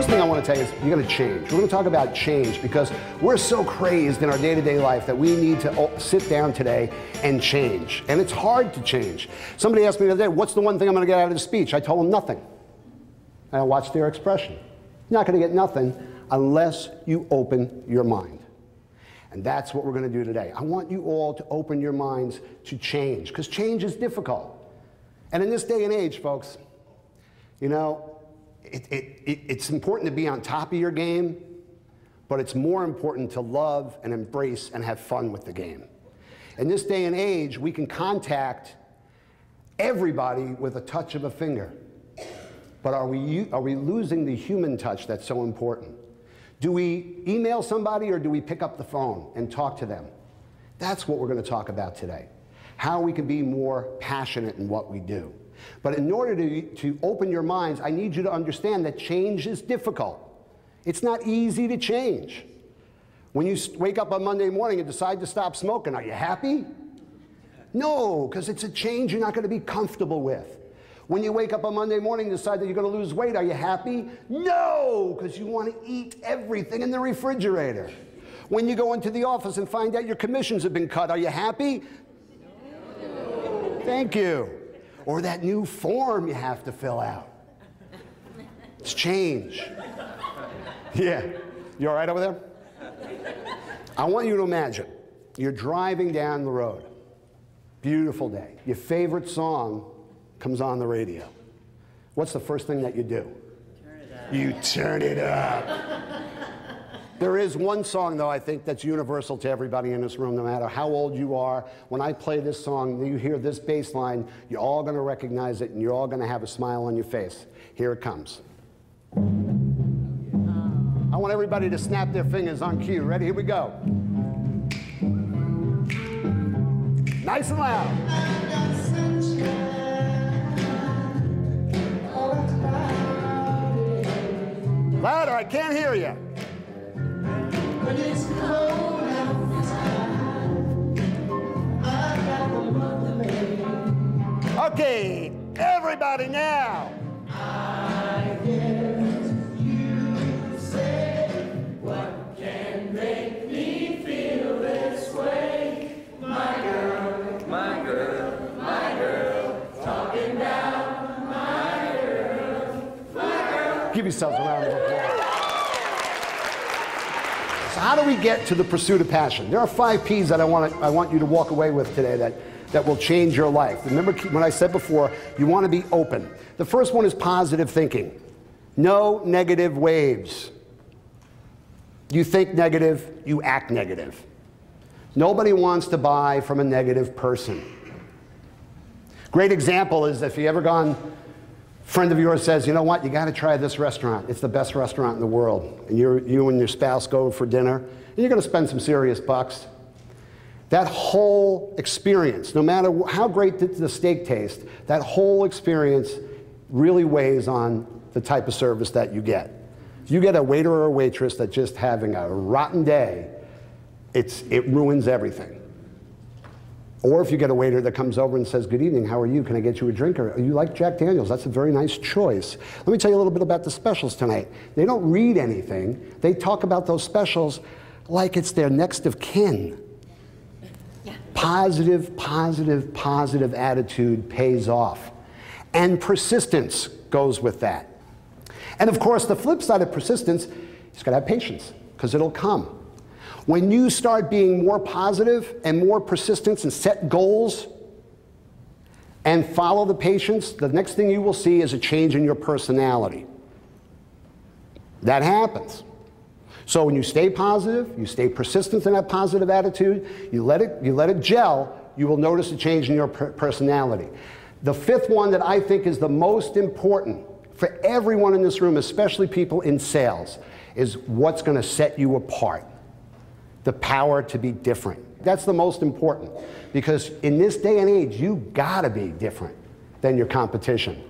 first thing I want to tell you is you're going to change. We're going to talk about change because we're so crazed in our day-to-day life that we need to sit down today and change. And it's hard to change. Somebody asked me the other day, what's the one thing I'm going to get out of the speech? I told them nothing. And I watched their expression. You're not going to get nothing unless you open your mind. And that's what we're going to do today. I want you all to open your minds to change, because change is difficult. And in this day and age, folks, you know, it's important to be on top of your game, but it's more important to love and embrace and have fun with the game. In this day and age, we can contact everybody with a touch of a finger. But are we losing the human touch that's so important? Do we email somebody or do we pick up the phone and talk to them? That's what we're going to talk about today. How we can be more passionate in what we do. But in order to open your minds, I need you to understand that change is difficult. It's not easy to change. When you wake up on Monday morning and decide to stop smoking, are you happy? No, because it's a change you're not going to be comfortable with. When you wake up on Monday morning and decide that you're going to lose weight, are you happy? No, because you want to eat everything in the refrigerator. When you go into the office and find out your commissions have been cut, are you happy? No. Thank you. Or that new form you have to fill out. It's change. Yeah. You all right over there? I want you to imagine you're driving down the road. Beautiful day. Your favorite song comes on the radio. What's the first thing that you do? Turn it up. You turn it up. There is one song, though, I think that's universal to everybody in this room, no matter how old you are. When I play this song, you hear this bass line, you're all going to recognize it, and you're all going to have a smile on your face. Here it comes. I want everybody to snap their fingers on cue. Ready? Here we go. Nice and loud. Louder, I can't hear you. Okay, everybody now. I guess you say what can make me feel this way. My girl, my girl, my girl, talking about my girl, my girl. Give yourselves a round of applause. So how do we get to the pursuit of passion? There are 5 P's that I want you to walk away with today that will change your life. Remember when I said before, you want to be open. The first one is positive thinking. No negative waves. You think negative, you act negative. Nobody wants to buy from a negative person. Great example is if you ever gone, a friend of yours says, you know what, you got to try this restaurant. It's the best restaurant in the world. And you and your spouse go for dinner, and you're going to spend some serious bucks. That whole experience, no matter how great the steak tastes, that whole experience really weighs on the type of service that you get. If you get a waiter or a waitress that's just having a rotten day, it ruins everything. Or if you get a waiter that comes over and says, good evening, how are you? Can I get you a drink? Or you like Jack Daniels? That's a very nice choice. Let me tell you a little bit about the specials tonight. They don't read anything. They talk about those specials like it's their next of kin. Yeah. Positive, positive, positive attitude pays off. And persistence goes with that. And of course, the flip side of persistence, you just gotta have patience, because it'll come. When you start being more positive and more persistent and set goals and follow the patience, the next thing you will see is a change in your personality. That happens. So when you stay positive, you stay persistent in that positive attitude, you let it gel, you will notice a change in your personality. The 5th one that I think is the most important for everyone in this room, especially people in sales, is what's going to set you apart. The power to be different. That's the most important, because in this day and age, you gotta be different than your competition.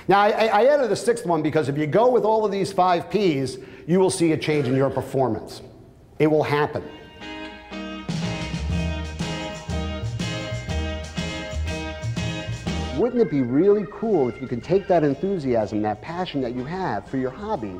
Now, I added the 6th one because if you go with all of these 5 Ps, you will see a change in your performance. It will happen. Wouldn't it be really cool if you could take that enthusiasm, that passion that you have for your hobby,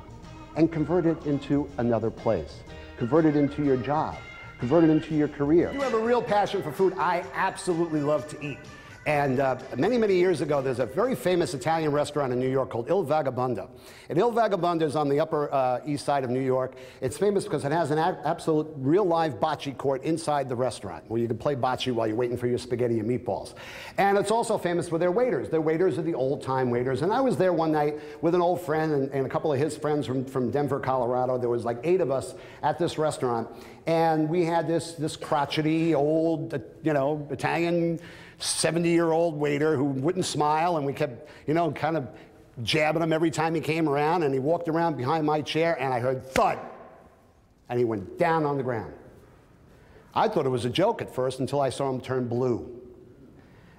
and convert it into another place. Convert it into your job. Convert it into your career. You have a real passion for food. I absolutely love to eat. And many, many years ago, there's a very famous Italian restaurant in New York called Il Vagabondo. And Il Vagabondo is on the upper east side of New York. It's famous because it has an absolute real live bocce court inside the restaurant where you can play bocce while you're waiting for your spaghetti and meatballs. And it's also famous for their waiters. Their waiters are the old-time waiters. And I was there one night with an old friend and a couple of his friends from Denver, Colorado. There was like 8 of us at this restaurant. And we had this crotchety, old, you know, Italian 70-year-old waiter who wouldn't smile, and we kept, you know, kind of jabbing him every time he came around, and he walked around behind my chair, and I heard thud, and he went down on the ground. I thought it was a joke at first until I saw him turn blue.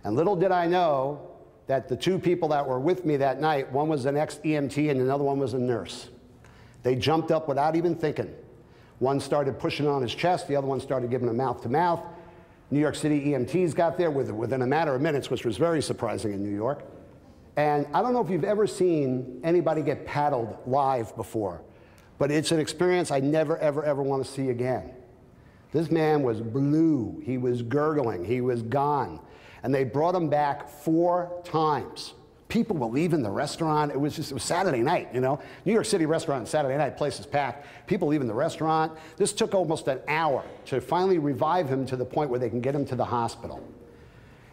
And little did I know that the 2 people that were with me that night, one was an ex-EMT and another one was a nurse. They jumped up without even thinking. One started pushing on his chest, the other one started giving him mouth-to-mouth. New York City EMTs got there within a matter of minutes, which was very surprising in New York. And I don't know if you've ever seen anybody get paddled live before, but it's an experience I never, ever, ever want to see again. This man was blue, he was gurgling, he was gone. And they brought him back 4 times. People were leaving the restaurant. It was Saturday night, you know. New York City restaurant, Saturday night, place is packed. People leaving the restaurant. This took almost an hour to finally revive him to the point where they can get him to the hospital.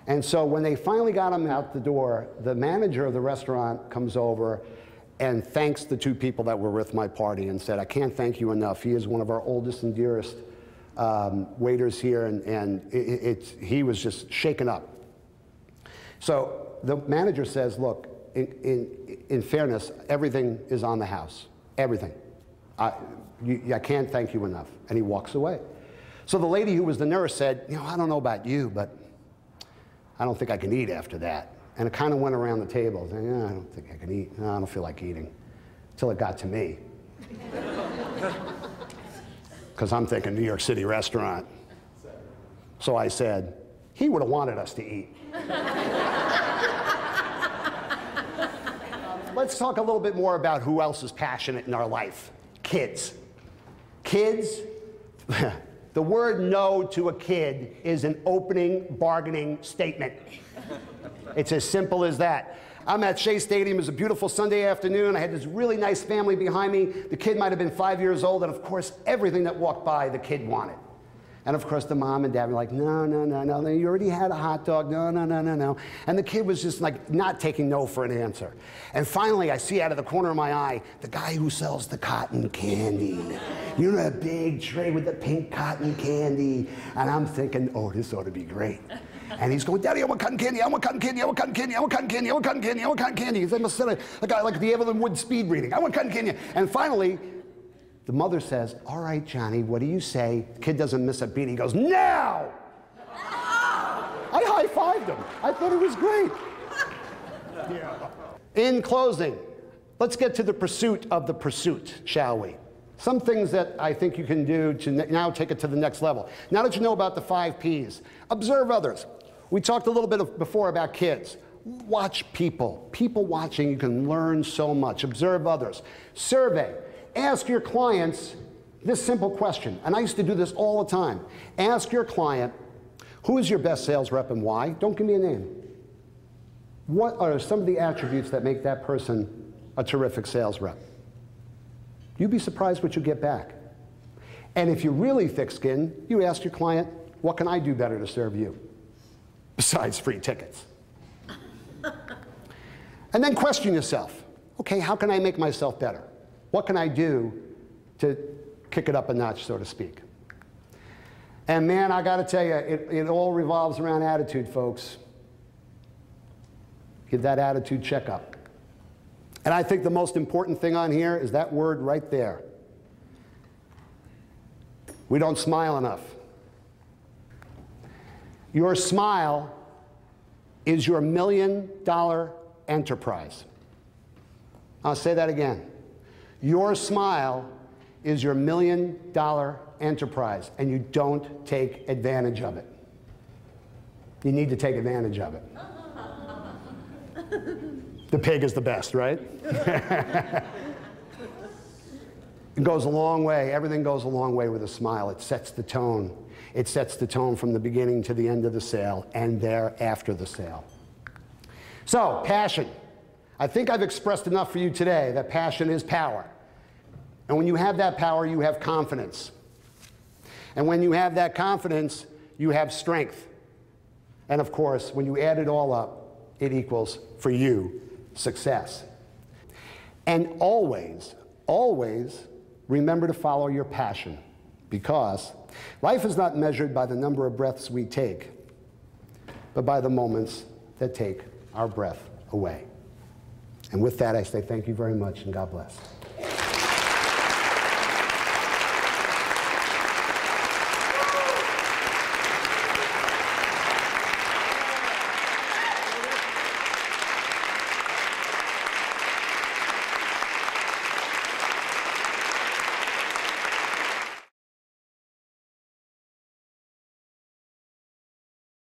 And so when they finally got him out the door, the manager of the restaurant comes over and thanks the 2 people that were with my party and said, I can't thank you enough. He is one of our oldest and dearest waiters here, and he was just shaken up. So the manager says, look, in fairness, everything is on the house, everything. I can't thank you enough. And he walks away. So the lady who was the nurse said, you know, I don't know about you, but I don't think I can eat after that. And it kind of went around the table, saying, I don't think I can eat. No, I don't feel like eating. Until it got to me. Because I'm thinking New York City restaurant. So I said, he would have wanted us to eat. Let's talk a little bit more about who else is passionate in our life. Kids. Kids, the word no to a kid is an opening bargaining statement. It's as simple as that. I'm at Shea Stadium. It was a beautiful Sunday afternoon. I had this really nice family behind me. The kid might have been 5 years old, and of course, everything that walked by, the kid wanted. And of course, the mom and dad were like, no, no, no, no, you already had a hot dog, no, no, no, no, no. And the kid was just like not taking no for an answer. And finally, I see out of the corner of my eye, the guy who sells the cotton candy. You know, that big tray with the pink cotton candy. And I'm thinking, oh, this ought to be great. And he's going, Daddy, I want cotton candy, I want cotton candy, I want cotton candy, I want cotton candy, I want cotton candy, I want cotton candy. He's almost like the Evelyn Wood speed reading. I want cotton candy. And finally, the mother says, all right, Johnny, what do you say? The kid doesn't miss a beat. He goes, now! I high-fived him. I thought it was great. Yeah. In closing, let's get to the pursuit of the pursuit, shall we? Some things that I think you can do to now take it to the next level. Now that you know about the 5 Ps, observe others. We talked a little bit before about kids. Watch people. People watching, you can learn so much. Observe others. Survey. Ask your clients this simple question, and I used to do this all the time. Ask your client, who is your best sales rep and why? Don't give me a name. What are some of the attributes that make that person a terrific sales rep? You'd be surprised what you get back. And if you're really thick-skinned, you ask your client, what can I do better to serve you? Besides free tickets. And then question yourself, okay, how can I make myself better? What can I do to kick it up a notch, so to speak? And man, I got to tell you, it all revolves around attitude, folks. Get that attitude checkup. And I think the most important thing on here is that word right there. We don't smile enough. Your smile is your $1 million enterprise. I'll say that again. Your smile is your $1 million enterprise, and you don't take advantage of it. You need to take advantage of it. The pig is the best, right? It goes a long way. Everything goes a long way with a smile. It sets the tone. It sets the tone from the beginning to the end of the sale and there after the sale. So, passion. I think I've expressed enough for you today that passion is power. And when you have that power, you have confidence. And when you have that confidence, you have strength. And of course, when you add it all up, it equals, for you, success. And always, always remember to follow your passion, because life is not measured by the number of breaths we take, but by the moments that take our breath away. And with that, I say thank you very much, and God bless.